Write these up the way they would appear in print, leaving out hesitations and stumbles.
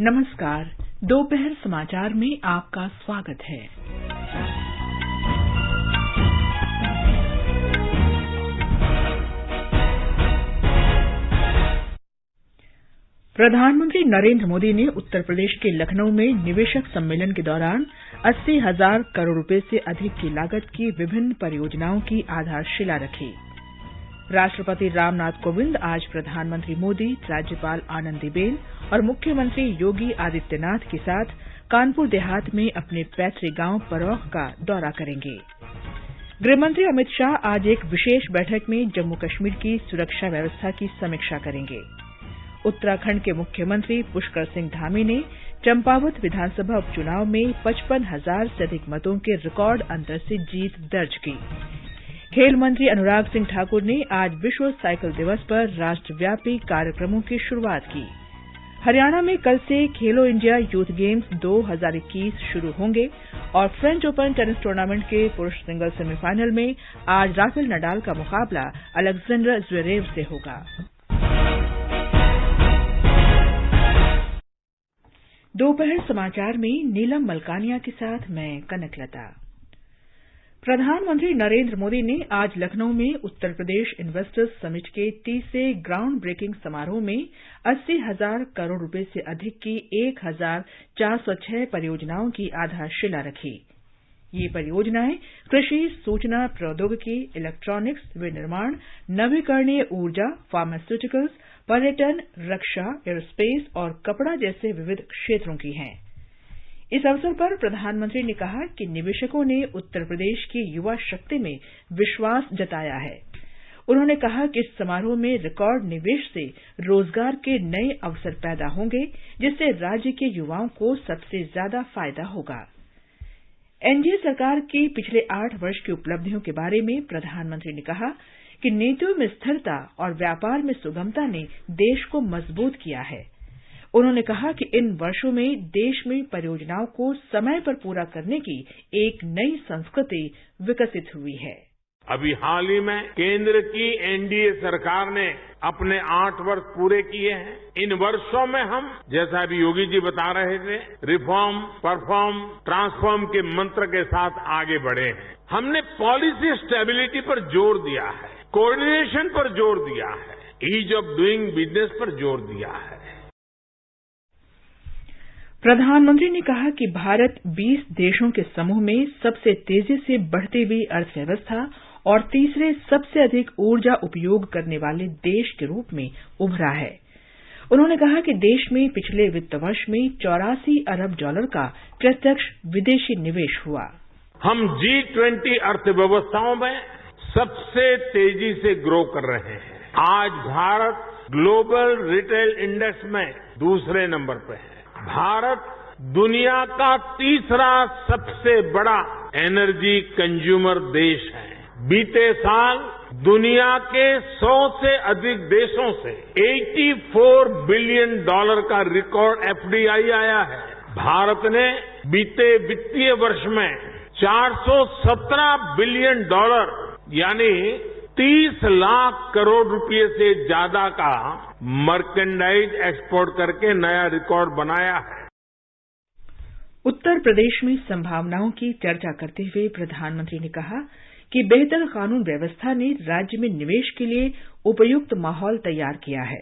नमस्कार। दोपहर समाचार में आपका स्वागत है। प्रधानमंत्री नरेंद्र मोदी ने उत्तर प्रदेश के लखनऊ में निवेशक सम्मेलन के दौरान 80,000 करोड़ रुपए से अधिक की लागत की विभिन्न परियोजनाओं की आधारशिला रखी। राष्ट्रपति रामनाथ कोविंद आज प्रधानमंत्री मोदी, राज्यपाल आनंदीबेन और मुख्यमंत्री योगी आदित्यनाथ के साथ कानपुर देहात में अपने पैतृक गांव परौख का दौरा करेंगे। गृहमंत्री अमित शाह आज एक विशेष बैठक में जम्मू कश्मीर की सुरक्षा व्यवस्था की समीक्षा करेंगे। उत्तराखंड के मुख्यमंत्री पुष्कर सिंह धामी ने चंपावत विधानसभा उपचुनाव में 55,000 से अधिक मतों के रिकॉर्ड अंतर से जीत दर्ज की। खेल मंत्री अनुराग सिंह ठाकुर ने आज विश्व साइकिल दिवस पर राष्ट्रव्यापी कार्यक्रमों की शुरुआत की। हरियाणा में कल से खेलो इंडिया यूथ गेम्स 2021 शुरू होंगे और फ्रेंच ओपन टेनिस टूर्नामेंट के पुरुष सिंगल सेमीफाइनल में आज राफेल नडाल का मुकाबला अलेक्जेंडर ज्वेरेव से होगा। दोपहर समाचार में नीलम मलकानिया के साथ मैं कनकलता। प्रधानमंत्री नरेंद्र मोदी ने आज लखनऊ में उत्तर प्रदेश इन्वेस्टर्स समिट के तीसरे ग्राउंड ब्रेकिंग समारोह में 80,000 करोड़ रुपए से अधिक की 1,406 परियोजनाओं की आधारशिला रखी। ये परियोजनाएं कृषि, सूचना प्रौद्योगिकी, इलेक्ट्रॉनिक्स, विनिर्माण, नवीकरणीय ऊर्जा, फार्मास्यूटिकल्स, पर्यटन, रक्षा, एयरोस्पेस और कपड़ा जैसे विविध क्षेत्रों की हैं। इस अवसर पर प्रधानमंत्री ने कहा कि निवेशकों ने उत्तर प्रदेश की युवा शक्ति में विश्वास जताया है। उन्होंने कहा कि इस समारोह में रिकॉर्ड निवेश से रोजगार के नए अवसर पैदा होंगे, जिससे राज्य के युवाओं को सबसे ज्यादा फायदा होगा। एनडीए सरकार की पिछले 8 वर्ष की उपलब्धियों के बारे में प्रधानमंत्री ने कहा कि नीतियों में स्थिरता और व्यापार में सुगमता ने देश को मजबूत किया है। उन्होंने कहा कि इन वर्षों में देश में परियोजनाओं को समय पर पूरा करने की एक नई संस्कृति विकसित हुई है। अभी हाल ही में केंद्र की एनडीए सरकार ने अपने 8 वर्ष पूरे किए हैं। इन वर्षों में हम, जैसा अभी योगी जी बता रहे थे, रिफॉर्म, परफॉर्म, ट्रांसफॉर्म के मंत्र के साथ आगे बढ़े हैं। हमने पॉलिसी स्टेबिलिटी पर जोर दिया है, कोऑर्डिनेशन पर जोर दिया है, ईज ऑफ डूइंग बिजनेस पर जोर दिया है। प्रधानमंत्री ने कहा कि भारत 20 देशों के समूह में सबसे तेजी से बढ़ती हुई अर्थव्यवस्था और तीसरे सबसे अधिक ऊर्जा उपयोग करने वाले देश के रूप में उभरा है। उन्होंने कहा कि देश में पिछले वित्त वर्ष में $84 अरब का प्रत्यक्ष विदेशी निवेश हुआ। हम G20 अर्थव्यवस्थाओं में सबसे तेजी से ग्रो कर रहे हैं। आज भारत ग्लोबल रिटेल इंडेक्स में दूसरे नंबर पर है। भारत दुनिया का तीसरा सबसे बड़ा एनर्जी कंज्यूमर देश है। बीते साल दुनिया के 100 से अधिक देशों से $84 बिलियन का रिकॉर्ड एफडीआई आया है। भारत ने बीते वित्तीय वर्ष में $417 बिलियन यानी 30 लाख करोड़ रुपए से ज्यादा का मर्केंडाइज एक्सपोर्ट करके नया रिकॉर्ड बनाया है। उत्तर प्रदेश में संभावनाओं की चर्चा करते हुए प्रधानमंत्री ने कहा कि बेहतर कानून व्यवस्था ने राज्य में निवेश के लिए उपयुक्त माहौल तैयार किया है।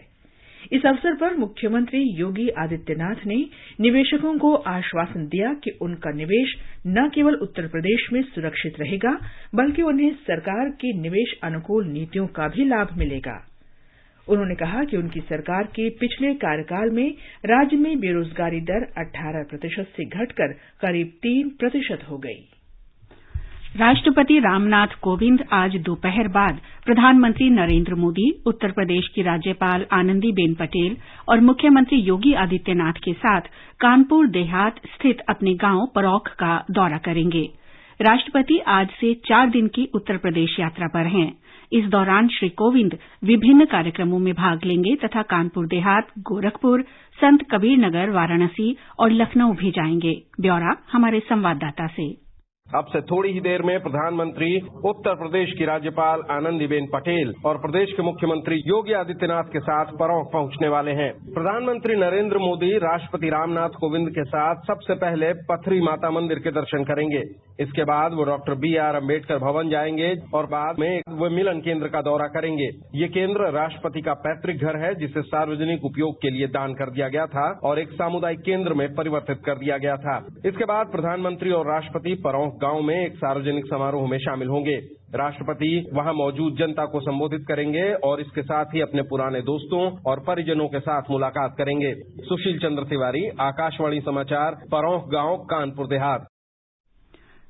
इस अवसर पर मुख्यमंत्री योगी आदित्यनाथ ने निवेशकों को आश्वासन दिया कि उनका निवेश न केवल उत्तर प्रदेश में सुरक्षित रहेगा, बल्कि उन्हें सरकार की निवेश अनुकूल नीतियों का भी लाभ मिलेगा। उन्होंने कहा कि उनकी सरकार के पिछले कार्यकाल में राज्य में बेरोजगारी दर 18% से घटकर करीब 3% हो गई। राष्ट्रपति रामनाथ कोविंद आज दोपहर बाद प्रधानमंत्री नरेंद्र मोदी, उत्तर प्रदेश की राज्यपाल आनंदीबेन पटेल और मुख्यमंत्री योगी आदित्यनाथ के साथ कानपुर देहात स्थित अपने गांव परौख का दौरा करेंगे। राष्ट्रपति आज से 4 दिन की उत्तर प्रदेश यात्रा पर हैं। इस दौरान श्री कोविंद विभिन्न कार्यक्रमों में भाग लेंगे तथा कानपुर देहात, गोरखपुर, संत कबीर नगर, वाराणसी और लखनऊ भी जाएंगे। ब्यौरा हमारे संवाददाता से। अब से थोड़ी ही देर में प्रधानमंत्री उत्तर प्रदेश की राज्यपाल आनंदीबेन पटेल और प्रदेश के मुख्यमंत्री योगी आदित्यनाथ के साथ परौंख पहुंचने वाले हैं। प्रधानमंत्री नरेंद्र मोदी राष्ट्रपति रामनाथ कोविंद के साथ सबसे पहले पथरी माता मंदिर के दर्शन करेंगे। इसके बाद वो डॉक्टर BR अम्बेडकर भवन जाएंगे और बाद में वो मिलन केंद्र का दौरा करेंगे। ये केंद्र राष्ट्रपति का पैतृक घर है, जिसे सार्वजनिक उपयोग के लिए दान कर दिया गया था और एक सामुदायिक केंद्र में परिवर्तित कर दिया गया था। इसके बाद प्रधानमंत्री और राष्ट्रपति परौंख गांव में एक सार्वजनिक समारोह में शामिल होंगे। राष्ट्रपति वहां मौजूद जनता को संबोधित करेंगे और इसके साथ ही अपने पुराने दोस्तों और परिजनों के साथ मुलाकात करेंगे। सुशील चंद्र तिवारी, आकाशवाणी समाचार, परौंख गांव, कानपुर देहात।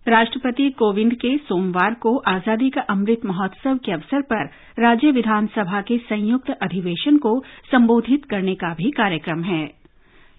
राष्ट्रपति कोविंद के सोमवार को आजादी का अमृत महोत्सव के अवसर पर राज्य विधानसभा के संयुक्त अधिवेशन को संबोधित करने का भी कार्यक्रम है।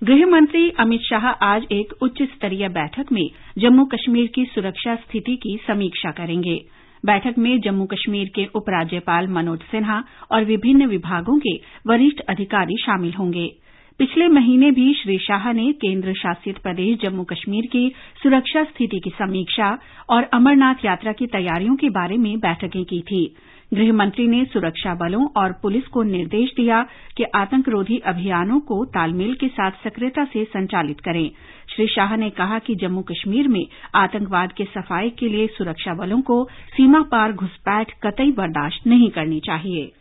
गृह मंत्री अमित शाह आज एक उच्च स्तरीय बैठक में जम्मू कश्मीर की सुरक्षा स्थिति की समीक्षा करेंगे। बैठक में जम्मू कश्मीर के उपराज्यपाल मनोज सिन्हा और विभिन्न विभागों के वरिष्ठ अधिकारी शामिल होंगे। पिछले महीने भी श्री शाह ने केंद्र शासित प्रदेश जम्मू कश्मीर की सुरक्षा स्थिति की समीक्षा और अमरनाथ यात्रा की तैयारियों के बारे में बैठकें की थी। गृह मंत्री ने सुरक्षा बलों और पुलिस को निर्देश दिया कि आतंकरोधी अभियानों को तालमेल के साथ सक्रियता से संचालित करें। श्री शाह ने कहा कि जम्मू कश्मीर में आतंकवाद के सफाये के लिए सुरक्षा बलों को सीमा पार घुसपैठ कतई बर्दाश्त नहीं करनी चाहिए।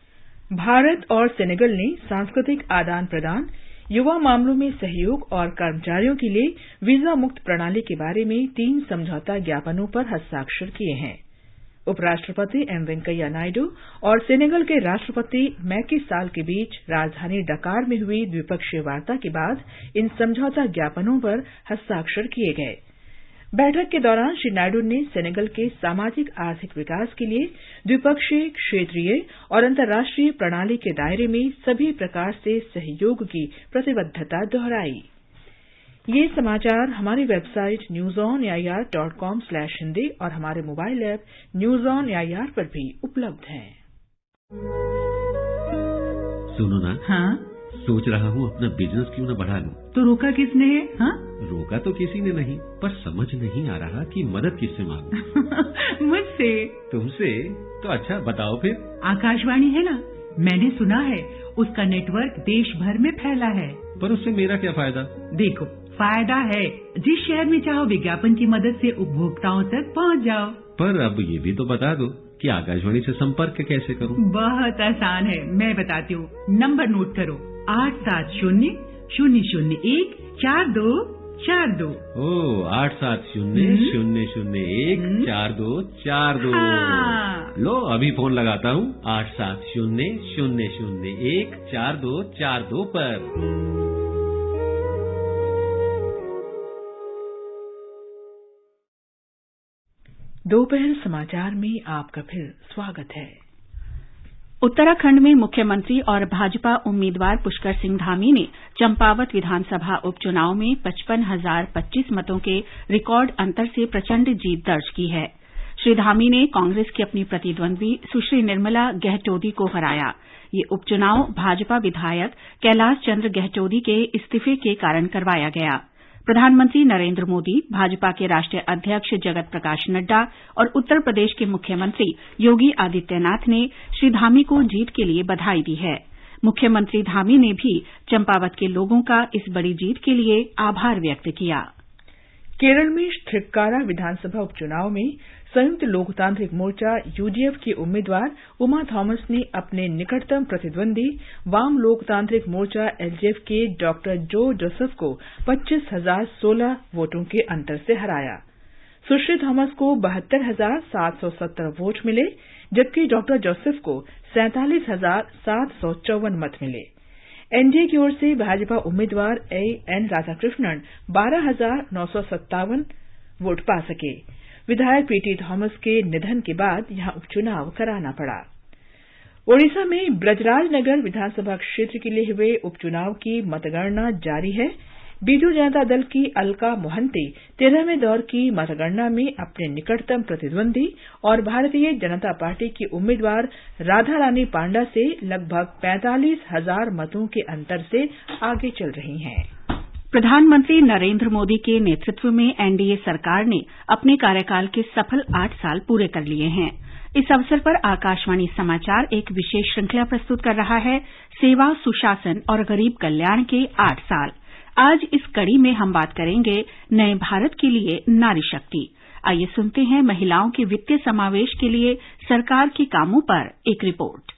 भारत और सेनेगल ने सांस्कृतिक आदान प्रदान, युवा मामलों में सहयोग और कर्मचारियों के लिए वीजा मुक्त प्रणाली के बारे में 3 समझौता ज्ञापनों पर हस्ताक्षर किए हैं। उपराष्ट्रपति एम वेंकैया नायडू और सेनेगल के राष्ट्रपति मैकी साल के बीच राजधानी डकार में हुई द्विपक्षीय वार्ता के बाद इन समझौता ज्ञापनों पर हस्ताक्षर किए गए। बैठक के दौरान श्री नायडू ने सेनेगल के सामाजिक आर्थिक विकास के लिए द्विपक्षीय, क्षेत्रीय और अंतर्राष्ट्रीय प्रणाली के दायरे में सभी प्रकार से सहयोग की प्रतिबद्धता दोहराई। ये समाचार हमारी वेबसाइट newsonair.com/hindi और हमारे mobile app news on AIR पर भी उपलब्ध हैं। सुनो ना, हाँ, सोच रहा हूँ अपना बिजनेस क्यों न बढ़ा लूं। तो रोका किसने है? हाँ? रोका तो किसी ने नहीं, पर समझ नहीं आ रहा कि मदद किससे मांगूं। मुझसे। तुमसे? तो अच्छा बताओ फिर। आकाशवाणी है ना, मैंने सुना है उसका नेटवर्क देश भर में फैला है। पर उससे मेरा क्या फायदा? देखो, फायदा है, जिस शहर में चाहो विज्ञापन की मदद से उपभोक्ताओं तक पहुंच जाओ। पर अब ये भी तो बता दो कि आकाशवाणी से संपर्क कैसे करूं? बहुत आसान है, मैं बताती हूँ। नंबर नोट करो, 870-001-4242। ओ, 870-001-4242। हाँ। लो अभी फोन लगाता हूँ 870-001-4242 पर। दोपहर समाचार में आपका फिर स्वागत है। उत्तराखंड में मुख्यमंत्री और भाजपा उम्मीदवार पुष्कर सिंह धामी ने चंपावत विधानसभा उपचुनाव में 55,025 मतों के रिकॉर्ड अंतर से प्रचंड जीत दर्ज की है। श्री धामी ने कांग्रेस की अपनी प्रतिद्वंदी सुश्री निर्मला गहटोदी को हराया। ये उपचुनाव भाजपा विधायक कैलाश चंद्र गहटोदी के इस्तीफे के कारण करवाया गया। प्रधानमंत्री नरेंद्र मोदी, भाजपा के राष्ट्रीय अध्यक्ष जगत प्रकाश नड्डा और उत्तर प्रदेश के मुख्यमंत्री योगी आदित्यनाथ ने श्री धामी को जीत के लिए बधाई दी है। मुख्यमंत्री धामी ने भी चंपावत के लोगों का इस बड़ी जीत के लिए आभार व्यक्त किया। केरल में थ्रिक्कारा विधानसभा उपचुनाव में संयुक्त लोकतांत्रिक मोर्चा यूडीएफ की उम्मीदवार उमा थॉमस ने अपने निकटतम प्रतिद्वंदी वाम लोकतांत्रिक मोर्चा एलजेएफ के डॉक्टर जो जोसेफ को 25,016 वोटों के अंतर से हराया। सुश्री थॉमस को 72,770 वोट मिले, जबकि डॉक्टर जोसेफ को 47,754 मत मिले। एनडीए की ओर से भाजपा उम्मीदवार एन राधाकृष्णन 12,957 वोट पा सके। विधायक पीटी थॉमस के निधन के बाद यहां उपचुनाव कराना पड़ा। ओडिशा में ब्रजराजनगर विधानसभा क्षेत्र के लिए हुए उपचुनाव की मतगणना जारी है। बीजू जनता दल की अलका मोहंती 13वें दौर की मतगणना में अपने निकटतम प्रतिद्वंदी और भारतीय जनता पार्टी की उम्मीदवार राधा रानी पांडा से लगभग 45,000 मतों के अंतर से आगे चल रही हैं। प्रधानमंत्री नरेंद्र मोदी के नेतृत्व में एनडीए सरकार ने अपने कार्यकाल के सफल 8 साल पूरे कर लिए हैं। इस अवसर पर आकाशवाणी समाचार एक विशेष श्रृंखला प्रस्तुत कर रहा है, सेवा, सुशासन और गरीब कल्याण के 8 साल। आज इस कड़ी में हम बात करेंगे नए भारत के लिए नारी शक्ति। आइए सुनते हैं महिलाओं के वित्तीय समावेश के लिए सरकार के कामों पर एक रिपोर्ट।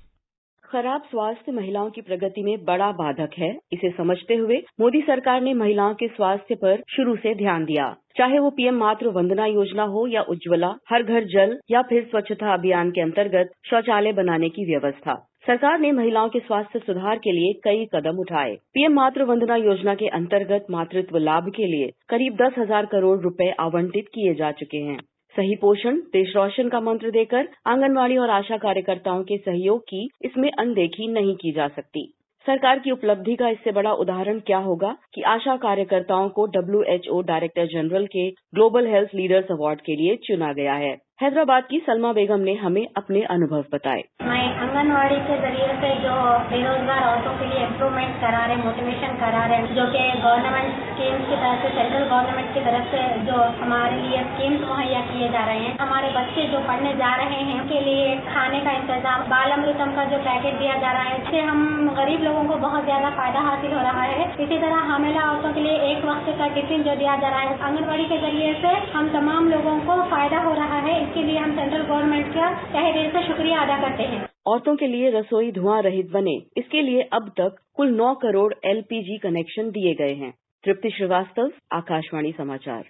खराब स्वास्थ्य महिलाओं की प्रगति में बड़ा बाधक है। इसे समझते हुए मोदी सरकार ने महिलाओं के स्वास्थ्य पर शुरू से ध्यान दिया। चाहे वो पीएम मातृ वंदना योजना हो या उज्ज्वला, हर घर जल या फिर स्वच्छता अभियान के अंतर्गत शौचालय बनाने की व्यवस्था, सरकार ने महिलाओं के स्वास्थ्य सुधार के लिए कई कदम उठाए। पीएम मातृ वंदना योजना के अंतर्गत मातृत्व लाभ के लिए करीब 10,000 करोड़ रुपए आवंटित किए जा चुके हैं। सही पोषण, देश रोशन का मंत्र देकर आंगनवाड़ी और आशा कार्यकर्ताओं के सहयोग की इसमें अनदेखी नहीं की जा सकती। सरकार की उपलब्धि का इससे बड़ा उदाहरण क्या होगा कि आशा कार्यकर्ताओं को WHO डायरेक्टर जनरल के ग्लोबल हेल्थ लीडर्स अवार्ड के लिए चुना गया है। हैदराबाद की सलमा बेगम ने हमें अपने अनुभव बताए। मैं आंगनवाड़ी के जरिए से जो बेरोजगार औरतों के लिए इम्प्रूवमेंट करा रहे, मोटिवेशन करा रहे, जो कि गवर्नमेंट स्कीम्स की तरफ से, सेंट्रल गवर्नमेंट की तरफ से जो हमारे लिए स्कीम्स मुहैया किए जा रहे हैं। हमारे बच्चे जो पढ़ने जा रहे हैं उनके लिए खाने का इंतजाम, बाल अमृतम का जो पैकेट दिया जा रहा है, इससे हम गरीब लोगों को बहुत ज्यादा फायदा हासिल हो रहा है। इसी तरह हमेला औरतों के लिए एक वक्त का टिफिन जो दिया जा रहा है, आंगनवाड़ी के जरिए से हम तमाम लोगों को फायदा हो रहा है। इसके लिए हम सेंट्रल गवर्नमेंट का तहे दिल से शुक्रिया अदा करते हैं। औरतों के लिए रसोई धुआं रहित बने, इसके लिए अब तक कुल 9 करोड़ LPG कनेक्शन दिए गए हैं। तृप्ति श्रीवास्तव, आकाशवाणी समाचार।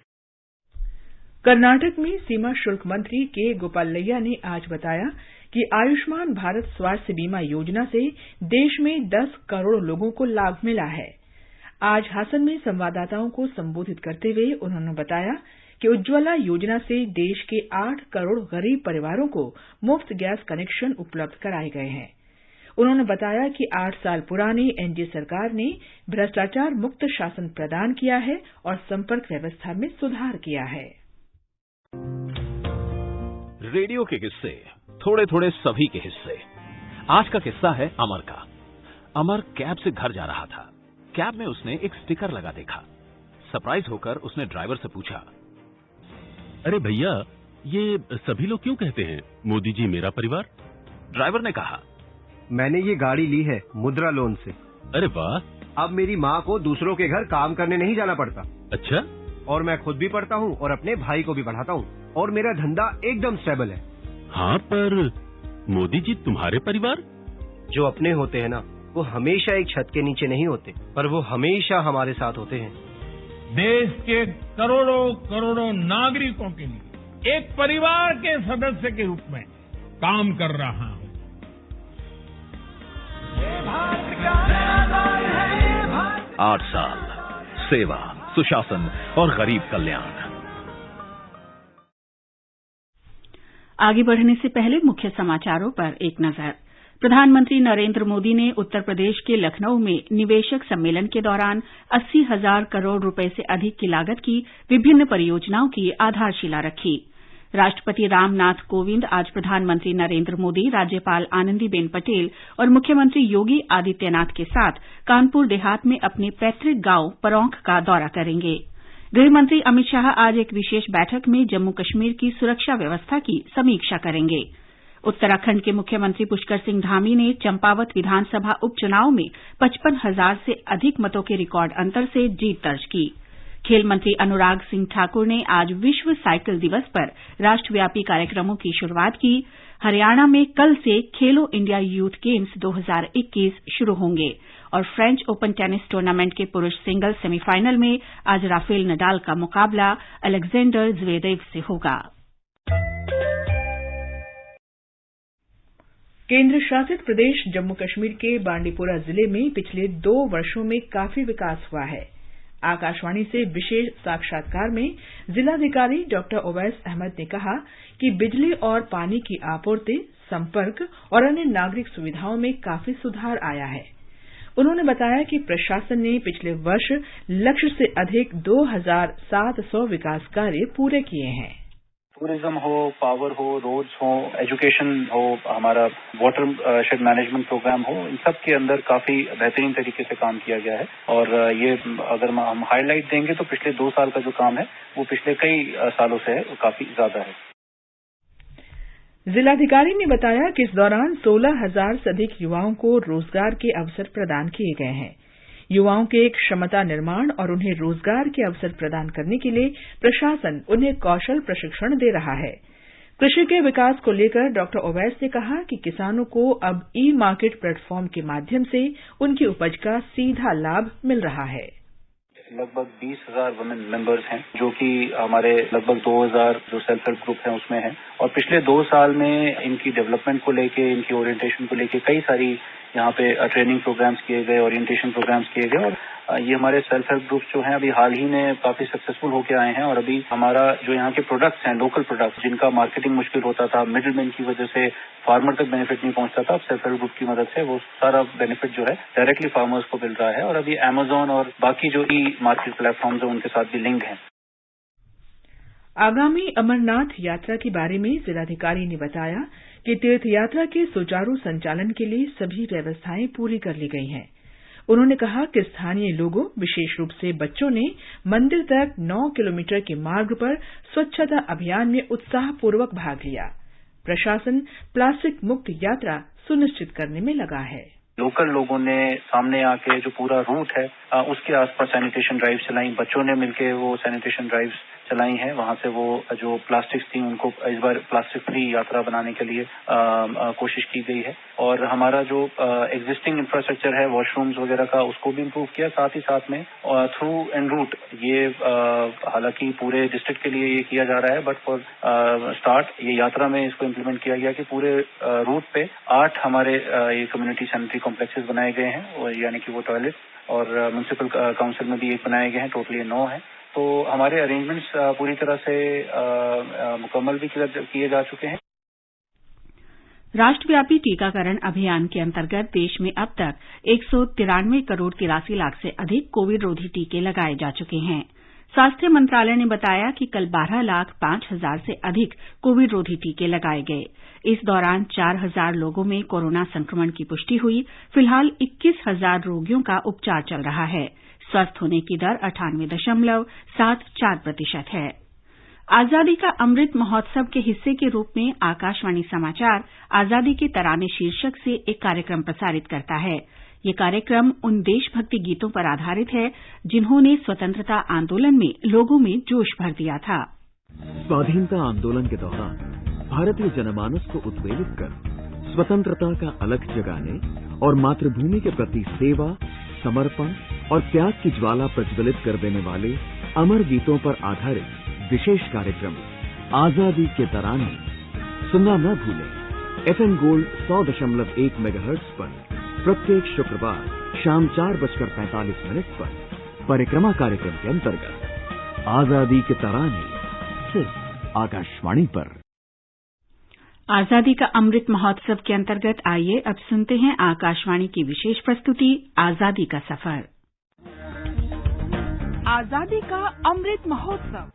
कर्नाटक में सीमा शुल्क मंत्री के गोपालैया ने आज बताया कि आयुष्मान भारत स्वास्थ्य बीमा योजना से देश में 10 करोड़ लोगों को लाभ मिला है। आज हासन में संवाददाताओं को संबोधित करते हुए उन्होंने बताया कि उज्ज्वला योजना से देश के 8 करोड़ गरीब परिवारों को मुफ्त गैस कनेक्शन उपलब्ध कराए गए हैं। उन्होंने बताया कि 8 साल पुरानी एनडीए सरकार ने भ्रष्टाचार मुक्त शासन प्रदान किया है और संपर्क व्यवस्था में सुधार किया है। रेडियो के किस्से, थोड़े थोड़े सभी के हिस्से। आज का किस्सा है अमर का। अमर कैब से घर जा रहा था। कैब में उसने एक स्टिकर लगा देखा। सरप्राइज होकर उसने ड्राइवर से पूछा, अरे भैया, ये सभी लोग क्यों कहते हैं मोदी जी मेरा परिवार? ड्राइवर ने कहा, मैंने ये गाड़ी ली है मुद्रा लोन से। अरे वाह! अब मेरी माँ को दूसरों के घर काम करने नहीं जाना पड़ता। अच्छा? और मैं खुद भी पढ़ता हूँ और अपने भाई को भी पढ़ाता हूँ और मेरा धंधा एकदम स्टेबल है। हाँ, पर मोदी जी तुम्हारे परिवार? जो अपने होते हैं ना, वो हमेशा एक छत के नीचे नहीं होते, पर वो हमेशा हमारे साथ होते हैं। देश के करोड़ों करोड़ों नागरिकों के लिए एक परिवार के सदस्य के रूप में काम कर रहा हूं। 8 साल सेवा, सुशासन और गरीब कल्याण। आगे बढ़ने से पहले मुख्य समाचारों पर एक नजर। प्रधानमंत्री नरेंद्र मोदी ने उत्तर प्रदेश के लखनऊ में निवेशक सम्मेलन के दौरान 80,000 करोड़ रुपए से अधिक की लागत की विभिन्न परियोजनाओं की आधारशिला रखी। राष्ट्रपति रामनाथ कोविंद आज प्रधानमंत्री नरेंद्र मोदी, राज्यपाल आनंदीबेन पटेल और मुख्यमंत्री योगी आदित्यनाथ के साथ कानपुर देहात में अपने पैतृक गांव परौंख का दौरा करेंगे। गृहमंत्री अमित शाह आज एक विशेष बैठक में जम्मू कश्मीर की सुरक्षा व्यवस्था की समीक्षा करेंगे। उत्तराखंड के मुख्यमंत्री पुष्कर सिंह धामी ने चंपावत विधानसभा उपचुनाव में 55,000 से अधिक मतों के रिकॉर्ड अंतर से जीत दर्ज की। खेल मंत्री अनुराग सिंह ठाकुर ने आज विश्व साइकिल दिवस पर राष्ट्रव्यापी कार्यक्रमों की शुरुआत की। हरियाणा में कल से खेलो इंडिया यूथ गेम्स 2021 शुरू होंगे और फ्रेंच ओपन टेनिस टूर्नामेंट के पुरुष सिंगल्स सेमीफाइनल में आज राफेल नडाल का मुकाबला अलेक्जेंडर ज़्वेरेव से होगा। केंद्र शासित प्रदेश जम्मू कश्मीर के बांडीपोरा जिले में पिछले 2 वर्षों में काफी विकास हुआ है। आकाशवाणी से विशेष साक्षात्कार में जिलाधिकारी डॉ ओवैस अहमद ने कहा कि बिजली और पानी की आपूर्ति, संपर्क और अन्य नागरिक सुविधाओं में काफी सुधार आया है। उन्होंने बताया कि प्रशासन ने पिछले वर्ष लक्ष्य से अधिक 2,700 विकास कार्य पूरे किए हैं। टूरिज्म हो, पावर हो, रोड्स हो, एजुकेशन हो, हमारा वाटर शेड मैनेजमेंट प्रोग्राम हो, इन सब के अंदर काफी बेहतरीन तरीके से काम किया गया है। और ये अगर हम हाईलाइट देंगे तो पिछले 2 साल का जो काम है वो पिछले कई सालों से है, वो काफी ज्यादा है। जिलाधिकारी ने बताया कि इस दौरान 16,000 से अधिक युवाओं को रोजगार के अवसर प्रदान किए गए हैं। युवाओं के क्षमता निर्माण और उन्हें रोजगार के अवसर प्रदान करने के लिए प्रशासन उन्हें कौशल प्रशिक्षण दे रहा है। कृषि के विकास को लेकर डॉ ओवैस ने कहा कि किसानों को अब ई मार्केट प्लेटफॉर्म के माध्यम से उनकी उपज का सीधा लाभ मिल रहा है। लगभग 20,000 वुमेन मेंबर्स हैं, जो कि हमारे लगभग 2,000 जो सेल्फ हेल्प ग्रुप हैं उसमें हैं। और पिछले 2 साल में इनकी डेवलपमेंट को लेके, इनकी ओरिएंटेशन को लेके कई सारी यहाँ पे ट्रेनिंग प्रोग्राम्स किए गए, ओरिएंटेशन प्रोग्राम्स किए गए। और ये हमारे सेल्फ हेल्प ग्रुप्स जो हैं अभी हाल ही में काफी सक्सेसफुल होके आए हैं। और अभी हमारा जो यहाँ के प्रोडक्ट्स हैं, लोकल प्रोडक्ट्स, जिनका मार्केटिंग मुश्किल होता था, मिडिलमैन की वजह से फार्मर तक बेनिफिट नहीं पहुंचता था, अब सेल्फ हेल्प ग्रुप की मदद से वो सारा बेनिफिट जो है डायरेक्टली फार्मर्स को मिल रहा है। और अभी अमेजोन और बाकी जो ई मार्केट प्लेटफॉर्म्स है उनके साथ भी लिंक है। आगामी अमरनाथ यात्रा के बारे में जिलाधिकारी ने बताया कि तीर्थ यात्रा के सुचारू संचालन के लिए सभी व्यवस्थाएं पूरी कर ली गई हैं। उन्होंने कहा कि स्थानीय लोगों, विशेष रूप से बच्चों ने मंदिर तक 9 किलोमीटर के मार्ग पर स्वच्छता अभियान में उत्साहपूर्वक भाग लिया। प्रशासन प्लास्टिक मुक्त यात्रा सुनिश्चित करने में लगा है। लोकल लोगों ने सामने आके जो पूरा रूट है उसके आसपास सैनिटेशन ड्राइव चलाई, बच्चों ने मिलके वो सैनिटेशन ड्राइव्स चलाई हैं। वहां से वो जो प्लास्टिक्स थी उनको इस बार प्लास्टिक फ्री यात्रा बनाने के लिए कोशिश की गई है। और हमारा जो एग्जिस्टिंग इंफ्रास्ट्रक्चर है, वॉशरूम्स वगैरह का, उसको भी इम्प्रूव किया। साथ ही साथ में थ्रू एंड रूट ये हालांकि पूरे डिस्ट्रिक्ट के लिए ये किया जा रहा है, बट फॉर स्टार्ट ये यात्रा में इसको इम्प्लीमेंट किया गया कि पूरे रूट पे 8 हमारे ये कम्युनिटी सैनिटरी कॉम्प्लेक्सेस बनाए गए हैं, यानी कि वो टॉयलेट, और म्युनिसिपल काउंसिल में भी 1 बनाए गए हैं। टोटली 9 है। तो हमारे अरेंजमेंट्स पूरी तरह से मुकम्मल भी किए जा चुके हैं। राष्ट्रव्यापी टीकाकरण अभियान के अंतर्गत देश में अब तक 193 करोड़ 83 लाख से अधिक कोविड रोधी टीके लगाए जा चुके हैं। स्वास्थ्य मंत्रालय ने बताया कि कल 12,05,000 से अधिक कोविड रोधी टीके लगाए गए। इस दौरान 4,000 लोगों में कोरोना संक्रमण की पुष्टि हुई। फिलहाल 21,000 रोगियों का उपचार चल रहा है। स्वस्थ होने की दर 98.74% है। आजादी का अमृत महोत्सव के हिस्से के रूप में आकाशवाणी समाचार आजादी के तराने शीर्षक से एक कार्यक्रम प्रसारित करता है। ये कार्यक्रम उन देशभक्ति गीतों पर आधारित है जिन्होंने स्वतंत्रता आंदोलन में लोगों में जोश भर दिया था। स्वाधीनता आंदोलन के दौरान भारतीय जनमानस को उत्प्रेरित कर स्वतंत्रता का अलख जगाने और मातृभूमि के प्रति सेवा, समर्पण और त्याग की ज्वाला प्रज्वलित कर देने वाले अमर गीतों पर आधारित विशेष कार्यक्रम आजादी के तराने सुनना न भूलें। FM गोल्ड 100.1 मेगाहर्ट्ज पर प्रत्येक शुक्रवार शाम 4:45 पर परिक्रमा कार्यक्रम के अंतर्गत आजादी के तराने सिर्फ आकाशवाणी पर। आजादी का अमृत महोत्सव के अंतर्गत आइए अब सुनते हैं आकाशवाणी की विशेष प्रस्तुति आजादी का सफर। आजादी का अमृत महोत्सव।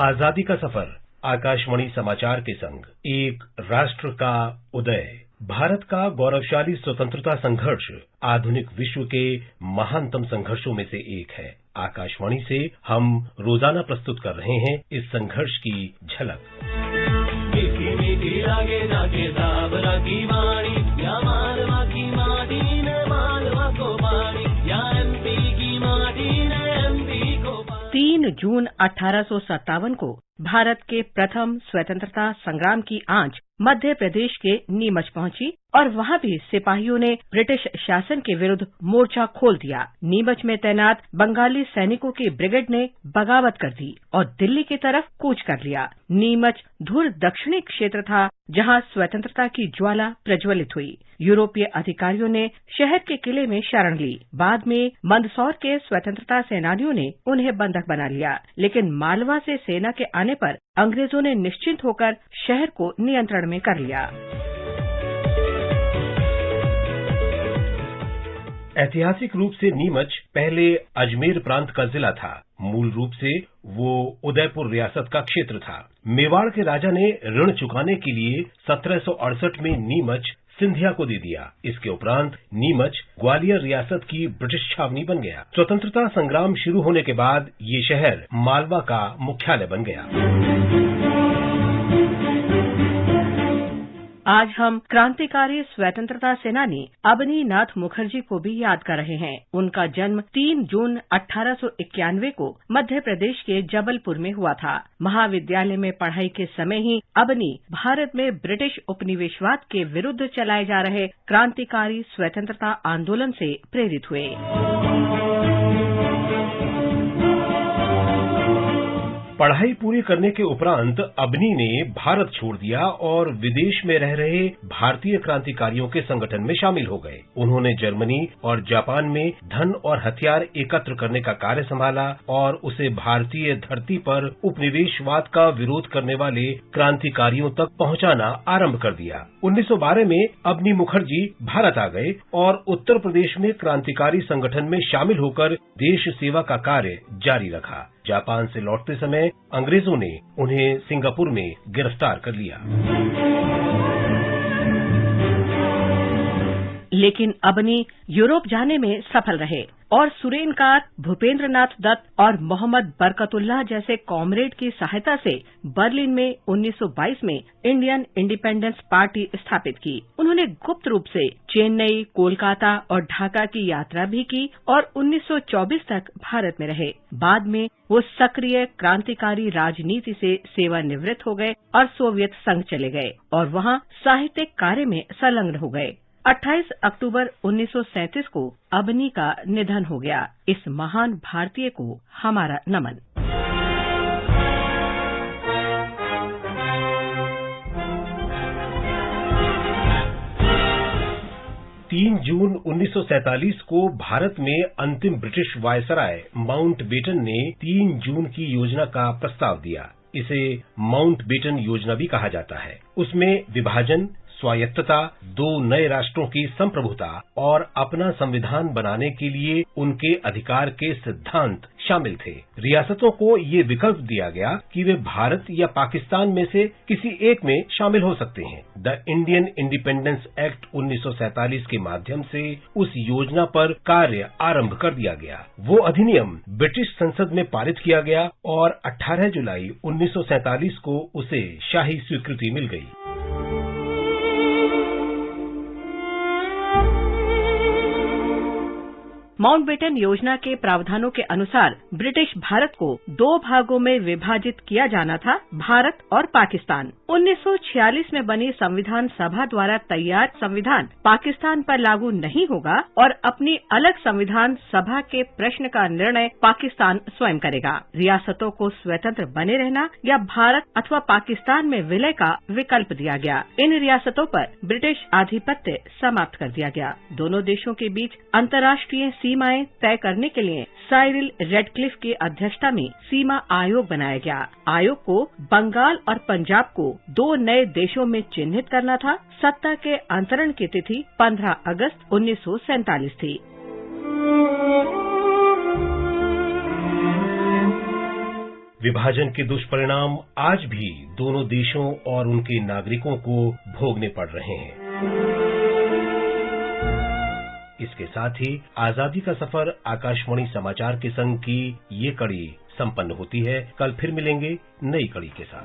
आजादी का सफर आकाशवाणी समाचार के संग एक राष्ट्र का उदय। भारत का गौरवशाली स्वतंत्रता संघर्ष आधुनिक विश्व के महानतम संघर्षों में से एक है। आकाशवाणी से हम रोजाना प्रस्तुत कर रहे हैं इस संघर्ष की झलक। जून 1857 को भारत के प्रथम स्वतंत्रता संग्राम की आंच मध्य प्रदेश के नीमच पहुंची और वहां भी सिपाहियों ने ब्रिटिश शासन के विरुद्ध मोर्चा खोल दिया। नीमच में तैनात बंगाली सैनिकों की ब्रिगेड ने बगावत कर दी और दिल्ली की तरफ कूच कर लिया। नीमच धुर दक्षिणी क्षेत्र था जहां स्वतंत्रता की ज्वाला प्रज्वलित हुई। यूरोपीय अधिकारियों ने शहर के किले में शरण ली। बाद में मंदसौर के स्वतंत्रता सेनानियों ने उन्हें बंधक बना लिया, लेकिन मालवा से सेना के आने पर अंग्रेजों ने निश्चिंत होकर शहर को नियंत्रण में कर लिया। ऐतिहासिक रूप से नीमच पहले अजमेर प्रांत का जिला था। मूल रूप से वो उदयपुर रियासत का क्षेत्र था। मेवाड़ के राजा ने ऋण चुकाने के लिए 1768 में नीमच सिंधिया को दे दिया। इसके उपरांत नीमच ग्वालियर रियासत की ब्रिटिश छावनी बन गया। स्वतंत्रता संग्राम शुरू होने के बाद ये शहर मालवा का मुख्यालय बन गया। आज हम क्रांतिकारी स्वतंत्रता सेनानी अबनी नाथ मुखर्जी को भी याद कर रहे हैं। उनका जन्म 3 जून 1891 को मध्य प्रदेश के जबलपुर में हुआ था। महाविद्यालय में पढ़ाई के समय ही अबनी भारत में ब्रिटिश उपनिवेशवाद के विरुद्ध चलाए जा रहे क्रांतिकारी स्वतंत्रता आंदोलन से प्रेरित हुए। पढ़ाई पूरी करने के उपरांत अबनी ने भारत छोड़ दिया और विदेश में रह रहे भारतीय क्रांतिकारियों के संगठन में शामिल हो गए। उन्होंने जर्मनी और जापान में धन और हथियार एकत्र करने का कार्य संभाला और उसे भारतीय धरती पर उपनिवेशवाद का विरोध करने वाले क्रांतिकारियों तक पहुंचाना आरंभ कर दिया। 1912 में अबनी मुखर्जी भारत आ गए और उत्तर प्रदेश में क्रांतिकारी संगठन में शामिल होकर देश सेवा का कार्य जारी रखा। जापान से लौटते समय अंग्रेजों ने उन्हें सिंगापुर में गिरफ्तार कर लिया। लेकिन अबनी यूरोप जाने में सफल रहे और सुरेनकार, भूपेंद्र नाथ दत्त और मोहम्मद बरकतुल्लाह जैसे कॉमरेड की सहायता से बर्लिन में 1922 में इंडियन इंडिपेंडेंस पार्टी स्थापित की। उन्होंने गुप्त रूप से चेन्नई, कोलकाता और ढाका की यात्रा भी की और 1924 तक भारत में रहे। बाद में वो सक्रिय क्रांतिकारी राजनीति से सेवानिवृत्त हो गए और सोवियत संघ चले गए और वहाँ साहित्यिक कार्य में संलग्न हो गए। 28 अक्टूबर 1937 को अबनी का निधन हो गया। इस महान भारतीय को हमारा नमन। जून 1947 को भारत में अंतिम ब्रिटिश वायसराय माउंटबेटन ने 3 जून की योजना का प्रस्ताव दिया। इसे माउंटबेटन योजना भी कहा जाता है। उसमें विभाजन, स्वायत्तता, 2 नए राष्ट्रों की संप्रभुता और अपना संविधान बनाने के लिए उनके अधिकार के सिद्धांत शामिल थे। रियासतों को ये विकल्प दिया गया कि वे भारत या पाकिस्तान में से किसी एक में शामिल हो सकते हैं। द इंडियन इंडिपेंडेंस एक्ट 1947 के माध्यम से उस योजना पर कार्य आरंभ कर दिया गया। वो अधिनियम ब्रिटिश संसद में पारित किया गया और 18 जुलाई 1947 को उसे शाही स्वीकृति मिल गई। माउंटबेटन योजना के प्रावधानों के अनुसार ब्रिटिश भारत को 2 भागों में विभाजित किया जाना था, भारत और पाकिस्तान। 1946 में बनी संविधान सभा द्वारा तैयार संविधान पाकिस्तान पर लागू नहीं होगा और अपनी अलग संविधान सभा के प्रश्न का निर्णय पाकिस्तान स्वयं करेगा। रियासतों को स्वतंत्र बने रहना या भारत अथवा पाकिस्तान में विलय का विकल्प दिया गया। इन रियासतों पर ब्रिटिश आधिपत्य समाप्त कर दिया गया। दोनों देशों के बीच अंतर्राष्ट्रीय सीमाएं तय करने के लिए साइरिल रेडक्लिफ की अध्यक्षता में सीमा आयोग बनाया गया। आयोग को बंगाल और पंजाब को 2 नए देशों में चिन्हित करना था। सत्ता के अंतरण की तिथि 15 अगस्त 1947 थी। विभाजन के दुष्परिणाम आज भी दोनों देशों और उनके नागरिकों को भोगने पड़ रहे हैं। इसके साथ ही आजादी का सफर आकाशवाणी समाचार के संग की ये कड़ी संपन्न होती है। कल फिर मिलेंगे नई कड़ी के साथ।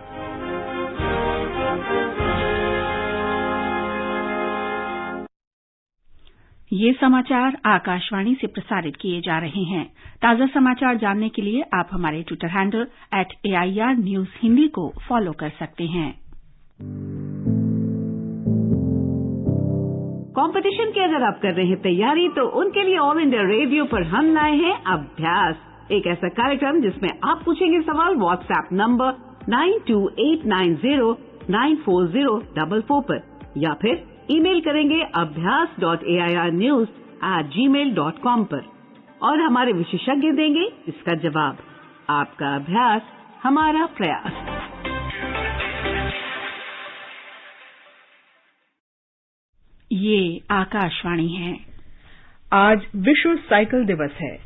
ये समाचार आकाशवाणी से प्रसारित किए जा रहे हैं। ताजा समाचार जानने के लिए आप हमारे Twitter handle @AIR News Hindi को फॉलो कर सकते हैं। कंपटीशन की अगर आप कर रहे हैं तैयारी, तो उनके लिए ऑल इंडिया रेडियो पर हम लाए हैं अभ्यास, एक ऐसा कार्यक्रम जिसमें आप पूछेंगे सवाल व्हाट्सएप नंबर 9289094044 पर या फिर ईमेल करेंगे abhyas.airnews@gmail.com पर और हमारे विशेषज्ञ देंगे इसका जवाब। आपका अभ्यास हमारा प्रयास। ये आकाशवाणी है। आज विश्व साइकिल दिवस है।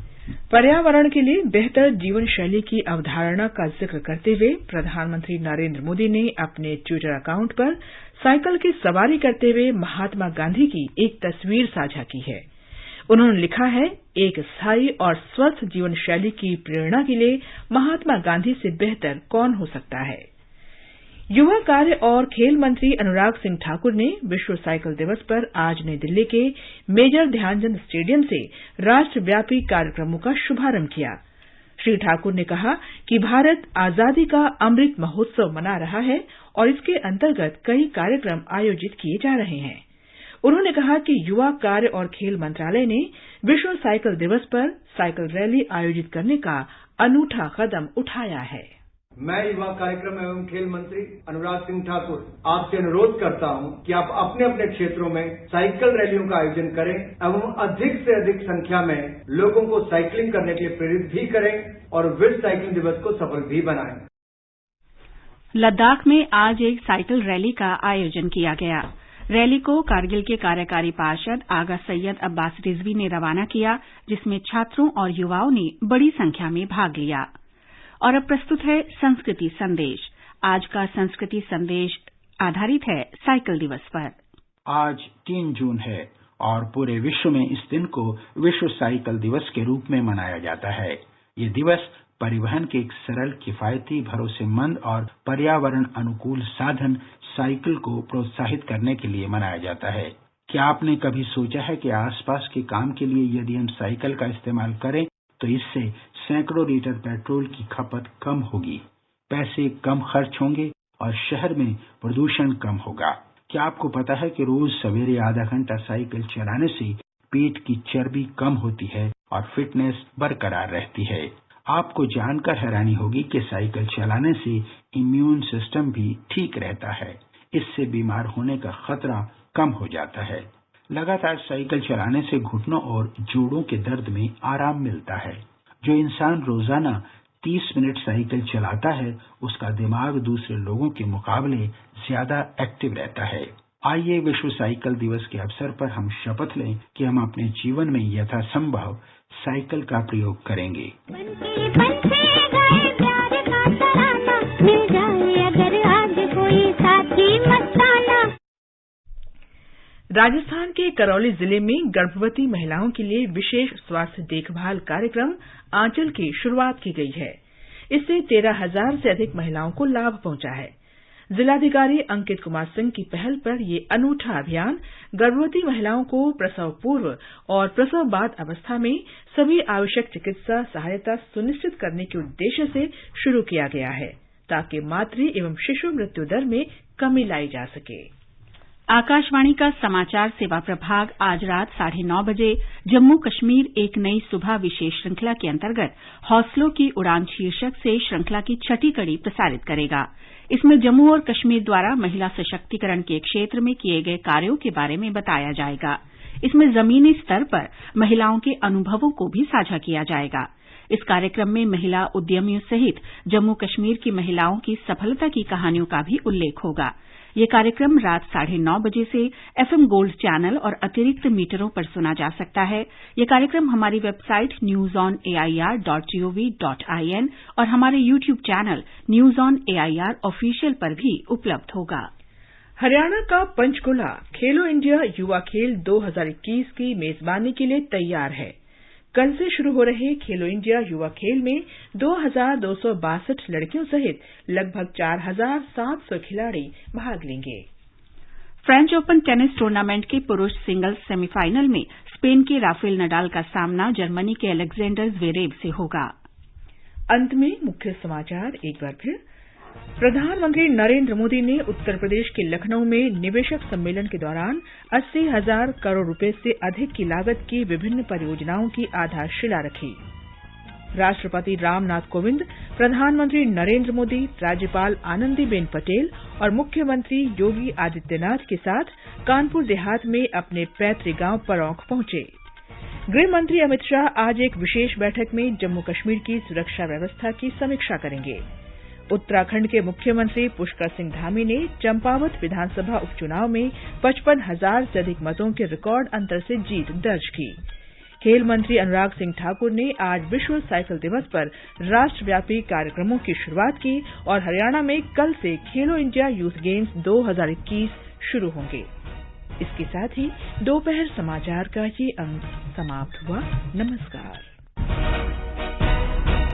पर्यावरण के लिए बेहतर जीवन शैली की अवधारणा का जिक्र करते हुए प्रधानमंत्री नरेंद्र मोदी ने अपने ट्विटर अकाउंट पर साइकिल की सवारी करते हुए महात्मा गांधी की एक तस्वीर साझा की है। उन्होंने लिखा है, एक स्थायी और स्वस्थ जीवन शैली की प्रेरणा के लिए महात्मा गांधी से बेहतर कौन हो सकता है। युवा कार्य और खेल मंत्री अनुराग सिंह ठाकुर ने विश्व साइकिल दिवस पर आज नई दिल्ली के मेजर ध्यानचंद स्टेडियम से राष्ट्रव्यापी कार्यक्रमों का शुभारंभ किया। श्री ठाकुर ने कहा कि भारत आजादी का अमृत महोत्सव मना रहा है और इसके अंतर्गत कई कार्यक्रम आयोजित किए जा रहे हैं। उन्होंने कहा कि युवा कार्य और खेल मंत्रालय ने विश्व साइकिल दिवस पर साइकिल रैली आयोजित करने का अनूठा कदम उठाया है। मैं युवा कार्यक्रम एवं खेल मंत्री अनुराग सिंह ठाकुर आपसे अनुरोध करता हूं कि आप अपने अपने क्षेत्रों में साइकिल रैलियों का आयोजन करें एवं अधिक से अधिक संख्या में लोगों को साइकिलिंग करने के लिए प्रेरित भी करें और विश्व साइकिल दिवस को सफल भी बनाएं। लद्दाख में आज एक साइकिल रैली का आयोजन किया गया। रैली को कारगिल के कार्यकारी पार्षद आगा सैयद अब्बास रिजवी ने रवाना किया, जिसमें छात्रों और युवाओं ने बड़ी संख्या में भाग लिया। और अब प्रस्तुत है संस्कृति संदेश। आज का संस्कृति संदेश आधारित है साइकिल दिवस पर। आज 3 जून है और पूरे विश्व में इस दिन को विश्व साइकिल दिवस के रूप में मनाया जाता है। ये दिवस परिवहन के एक सरल, किफायती, भरोसेमंद और पर्यावरण अनुकूल साधन साइकिल को प्रोत्साहित करने के लिए मनाया जाता है। क्या आपने कभी सोचा है कि आसपास के काम के लिए यदि हम साइकिल का इस्तेमाल करें तो इससे सैकड़ों लीटर पेट्रोल की खपत कम होगी, पैसे कम खर्च होंगे और शहर में प्रदूषण कम होगा। क्या आपको पता है कि रोज सवेरे आधा घंटा साइकिल चलाने से पेट की चर्बी कम होती है और फिटनेस बरकरार रहती है। आपको जानकर हैरानी होगी कि साइकिल चलाने से इम्यून सिस्टम भी ठीक रहता है। इससे बीमार होने का खतरा कम हो जाता है। लगातार साइकिल चलाने से घुटनों और जोड़ों के दर्द में आराम मिलता है। जो इंसान रोजाना 30 मिनट साइकिल चलाता है, उसका दिमाग दूसरे लोगों के मुकाबले ज्यादा एक्टिव रहता है। आइए विश्व साइकिल दिवस के अवसर पर हम शपथ लें कि हम अपने जीवन में यथासंभव साइकिल का प्रयोग करेंगे। राजस्थान के करौली जिले में गर्भवती महिलाओं के लिए विशेष स्वास्थ्य देखभाल कार्यक्रम आंचल की शुरुआत की गई है। इससे 13,000 से अधिक महिलाओं को लाभ पहुंचा है। जिलाधिकारी अंकित कुमार सिंह की पहल पर ये अनूठा अभियान गर्भवती महिलाओं को प्रसव पूर्व और प्रसव बाद अवस्था में सभी आवश्यक चिकित्सा सहायता सुनिश्चित करने के उद्देश्य से शुरू किया गया है, ताकि मातृ एवं शिशु मृत्यु दर में कमी लाई जा सके। आकाशवाणी का समाचार सेवा प्रभाग आज रात 9:30 बजे जम्मू कश्मीर एक नई सुबह विशेष श्रृंखला के अंतर्गत हौसलों की उड़ान शीर्षक से श्रृंखला की 6ठी कड़ी प्रसारित करेगा। इसमें जम्मू और कश्मीर द्वारा महिला सशक्तिकरण के क्षेत्र में किए गए कार्यों के बारे में बताया जाएगा। इसमें जमीनी स्तर पर महिलाओं के अनुभवों को भी साझा किया जाएगा। इस कार्यक्रम में महिला उद्यमियों सहित जम्मू कश्मीर की महिलाओं की सफलता की कहानियों का भी उल्लेख होगा। ये कार्यक्रम रात 9:30 बजे से FM गोल्ड चैनल और अतिरिक्त मीटरों पर सुना जा सकता है। ये कार्यक्रम हमारी वेबसाइट newsonair.gov.in और हमारे YouTube channel news on AIR official पर भी उपलब्ध होगा। हरियाणा का पंचकुला खेलो इंडिया युवा खेल 2021 की मेजबानी के लिए तैयार है। कल से शुरू हो रहे खेलो इंडिया युवा खेल में 2,262 लड़कियों सहित लगभग 4,700 खिलाड़ी भाग लेंगे। फ्रेंच ओपन टेनिस टूर्नामेंट के पुरुष सिंगल्स सेमीफाइनल में स्पेन के राफेल नडाल का सामना जर्मनी के अलेक्जेंडर ज़्वेरेव से होगा। अंत में मुख्य समाचार एक बार फिर। प्रधानमंत्री नरेंद्र मोदी ने उत्तर प्रदेश के लखनऊ में निवेशक सम्मेलन के दौरान 80,000 करोड़ रुपए से अधिक की लागत की विभिन्न परियोजनाओं की आधारशिला रखी। राष्ट्रपति रामनाथ कोविंद, प्रधानमंत्री नरेंद्र मोदी, राज्यपाल आनंदीबेन पटेल और मुख्यमंत्री योगी आदित्यनाथ के साथ कानपुर देहात में अपने पैतृक गांव परौंख पहुंचे। गृह मंत्री अमित शाह आज एक विशेष बैठक में जम्मू कश्मीर की सुरक्षा व्यवस्था की समीक्षा करेंगे। उत्तराखंड के मुख्यमंत्री पुष्कर सिंह धामी ने चंपावत विधानसभा उपचुनाव में 55,000 से अधिक मतों के रिकॉर्ड अंतर से जीत दर्ज की। खेल मंत्री अनुराग सिंह ठाकुर ने आज विश्व साइकिल दिवस पर राष्ट्रव्यापी कार्यक्रमों की शुरुआत की और हरियाणा में कल से खेलो इंडिया यूथ गेम्स 2021 शुरू होंगे। इसके साथ ही दोपहर समाचार का ये अंक समाप्त हुआ। नमस्कार।